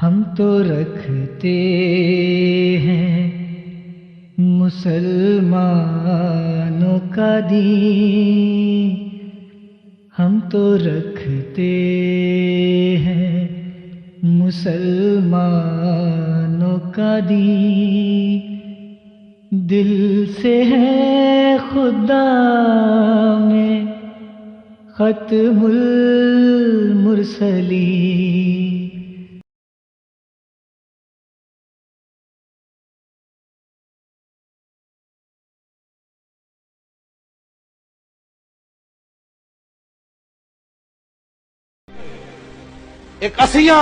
ہم تو رکھتے ہیں مسلمانوں کا دین، ہم تو رکھتے ہیں مسلمانوں کا دین، دل سے ہے خدا میں ختم المرسلین۔ ایک اسیاں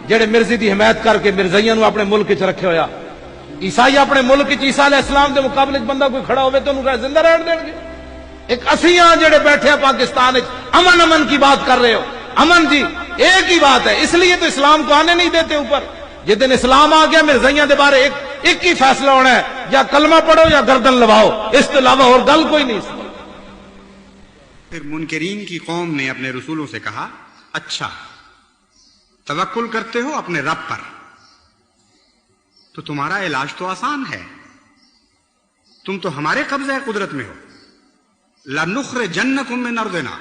جڑے مرزی دی حمایت کر کے مرزائیاں نو اپنے ملک وچ رکھے ہویا، عیسائی اپنے ملک وچ عیسیٰ علیہ السلام دے مقابلے وچ بندہ کوئی کھڑا ہوئے تو انہوں زندہ رہن دیں گے؟ ایک اسیاں جڑے بیٹھے پاکستان وچ امن امن کی بات کر رہے ہو، امن جی ایک ہی بات ہے، اس لیے تو اسلام کو آنے نہیں دیتے اوپر۔ جس دن اسلام آ گیا مرزائیاں دے بارے ایک ہی فیصلہ ہونا ہے، یا کلمہ پڑھو یا گردن لواؤ، اس کے علاوہ اور گل کوئی نہیں۔ پھر منکرین کی قوم نے اپنے رسولوں سے کہا، اچھا توکل کرتے ہو اپنے رب پر، تو تمہارا علاج تو آسان ہے، تم تو ہمارے قبضہ قدرت میں ہو، لَنُخْرِجَنَّكُم مِّنْ أَرْضِنَا،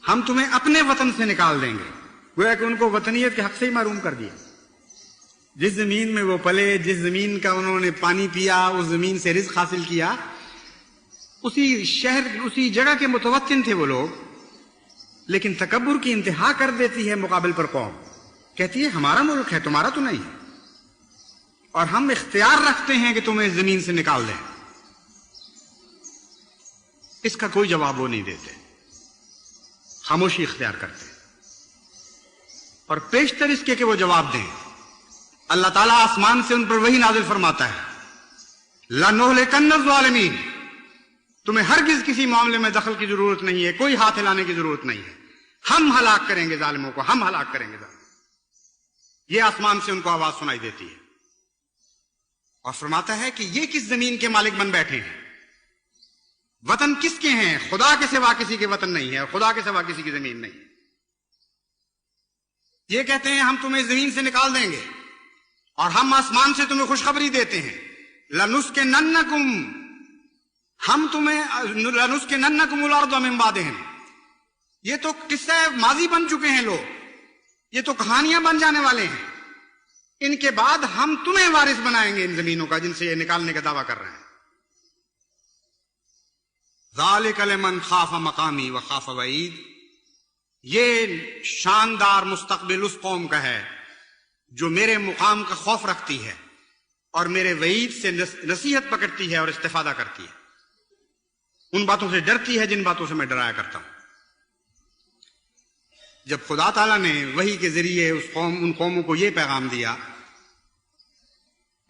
ہم تمہیں اپنے وطن سے نکال دیں گے۔ گویا کہ ان کو وطنیت کے حق سے ہی محروم کر دیا۔ جس زمین میں وہ پلے، جس زمین کا انہوں نے پانی پیا، اس زمین سے رزق حاصل کیا، اسی شہر اسی جگہ کے متوطن تھے وہ لوگ، لیکن تکبر کی انتہا کر دیتی ہے مقابل پر قوم، کہتی ہے ہمارا ملک ہے تمہارا تو نہیں، اور ہم اختیار رکھتے ہیں کہ تمہیں زمین سے نکال دیں۔ اس کا کوئی جواب وہ نہیں دیتے، خاموشی اختیار کرتے، اور پیشتر اس کے کہ وہ جواب دیں، اللہ تعالیٰ آسمان سے ان پر وہی نازل فرماتا ہے، لَنُهْلِكَنَّ الظَّالِمِينَ، تمہیں ہرگز کسی معاملے میں دخل کی ضرورت نہیں ہے، کوئی ہاتھ ہلانے کی ضرورت نہیں ہے، ہم ہلاک کریں گے ظالموں کو، ہم ہلاک کریں گے ظالموں۔ یہ آسمان سے ان کو آواز سنائی دیتی ہے، اور فرماتا ہے کہ یہ کس زمین کے مالک بن بیٹھے ہیں، وطن کس کے ہیں؟ خدا کے سوا کسی کے وطن نہیں ہے، اور خدا کے سوا کسی کی زمین نہیں ہے۔ یہ کہتے ہیں ہم تمہیں زمین سے نکال دیں گے، اور ہم آسمان سے تمہیں خوشخبری دیتے ہیں، لَنُسْكِنَنَّكُمْ، ہم تمہیں لَنُسْكِنَنَّكُمُ الْأَرْضَ مِن بَعْدِهِمْ، یہ تو قصہ ماضی بن چکے ہیں لوگ، یہ تو کہانیاں بن جانے والے ہیں، ان کے بعد ہم تمہیں وارث بنائیں گے ان زمینوں کا جن سے یہ نکالنے کا دعویٰ کر رہے ہیں۔ ذَلِكَ لِمَنْ خَافَ مَقَامِي وَخَافَ وَعِيدِ، یہ شاندار مستقبل اس قوم کا ہے جو میرے مقام کا خوف رکھتی ہے اور میرے وعید سے نصیحت پکڑتی ہے اور استفادہ کرتی ہے، ان باتوں سے ڈرتی ہے جن باتوں سے میں ڈرایا کرتا ہوں۔ جب خدا تعالیٰ نے وحی کے ذریعے ان قوموں کو یہ پیغام دیا،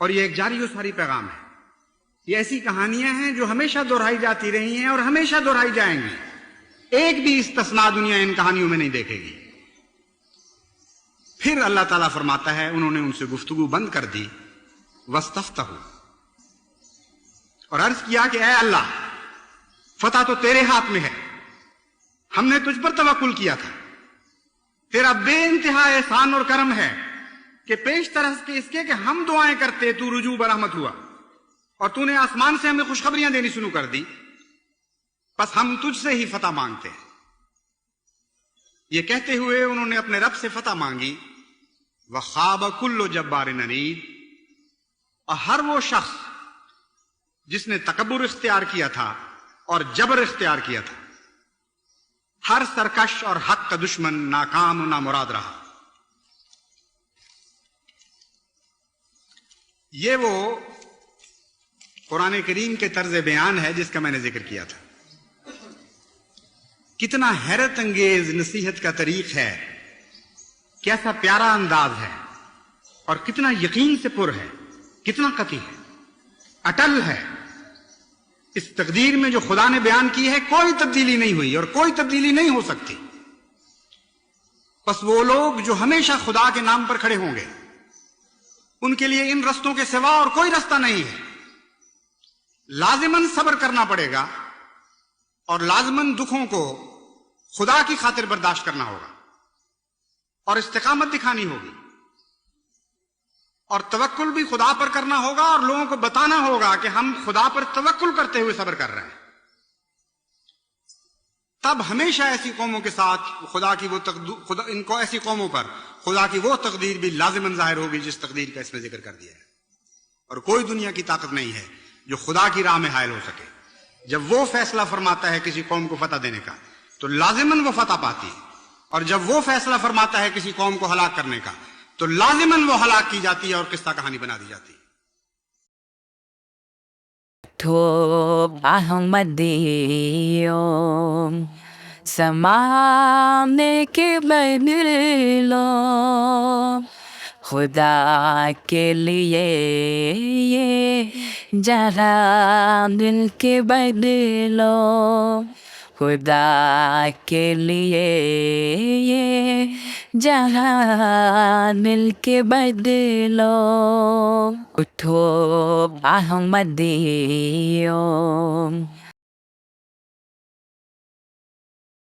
اور یہ ایک جاری و ساری پیغام ہے، یہ ایسی کہانیاں ہیں جو ہمیشہ دہرائی جاتی رہی ہیں اور ہمیشہ دہرائی جائیں گی، ایک بھی استثناء دنیا ان کہانیوں میں نہیں دیکھے گی۔ پھر اللہ تعالیٰ فرماتا ہے انہوں نے ان سے گفتگو بند کر دی، وَاسْتَفْتَحُوا، اور عرض کیا کہ اے اللہ فتح تو تیرے ہاتھ میں ہے، ہم نے تجھ پر توکل کیا تھا، تیرا بے انتہا احسان اور کرم ہے کہ پیش طرح کے اس کے کہ ہم دعائیں کرتے تو رجوع برحمت ہوا، اور تو نے آسمان سے ہمیں خوشخبریاں دینی شروع کر دی، بس ہم تجھ سے ہی فتح مانگتے ہیں۔ یہ کہتے ہوئے انہوں نے اپنے رب سے فتح مانگی، وَخَابَ كُلُّ جَبَّارٍ عَنِيدٍ، اور ہر وہ شخص جس نے تکبر اختیار کیا تھا اور جبر اختیار کیا تھا، ہر سرکش اور حق کا دشمن ناکام و نامراد رہا۔ یہ وہ قرآن کریم کے طرز بیان ہے جس کا میں نے ذکر کیا تھا۔ کتنا حیرت انگیز نصیحت کا طریق ہے، کیسا پیارا انداز ہے، اور کتنا یقین سے پر ہے، کتنا قطعی ہے، اٹل ہے۔ اس تقدیر میں جو خدا نے بیان کی ہے کوئی تبدیلی نہیں ہوئی اور کوئی تبدیلی نہیں ہو سکتی۔ بس وہ لوگ جو ہمیشہ خدا کے نام پر کھڑے ہوں گے، ان کے لیے ان رستوں کے سوا اور کوئی رستہ نہیں ہے۔ لازماً صبر کرنا پڑے گا، اور لازماً دکھوں کو خدا کی خاطر برداشت کرنا ہوگا، اور استقامت دکھانی ہوگی، اور توکل بھی خدا پر کرنا ہوگا اور لوگوں کو بتانا ہوگا کہ ہم خدا پر توکل کرتے ہوئے صبر کر رہے ہیں. تب ہمیشہ ایسی قوموں کے ساتھ خدا کی وہ ان کو ایسی قوموں پر خدا کی وہ تقدیر بھی لازماً ظاہر ہوگی جس تقدیر کا اس میں ذکر کر دیا ہے. اور کوئی دنیا کی طاقت نہیں ہے جو خدا کی راہ میں حائل ہو سکے. جب وہ فیصلہ فرماتا ہے کسی قوم کو فتح دینے کا تو لازماً وہ فتح پاتی ہے، اور جب وہ فیصلہ فرماتا ہے کسی قوم کو ہلاک کرنے کا تو لازماً وہ ہلاک کی جاتی ہے اور قصہ کہانی بنا دی جاتی ہے. Ahmadiyom Samane ke badlo Khuda ke liye ye jahan dil ke badlo Khuda ke liye ye jahan dil ke badlo اٹھو احمدیوں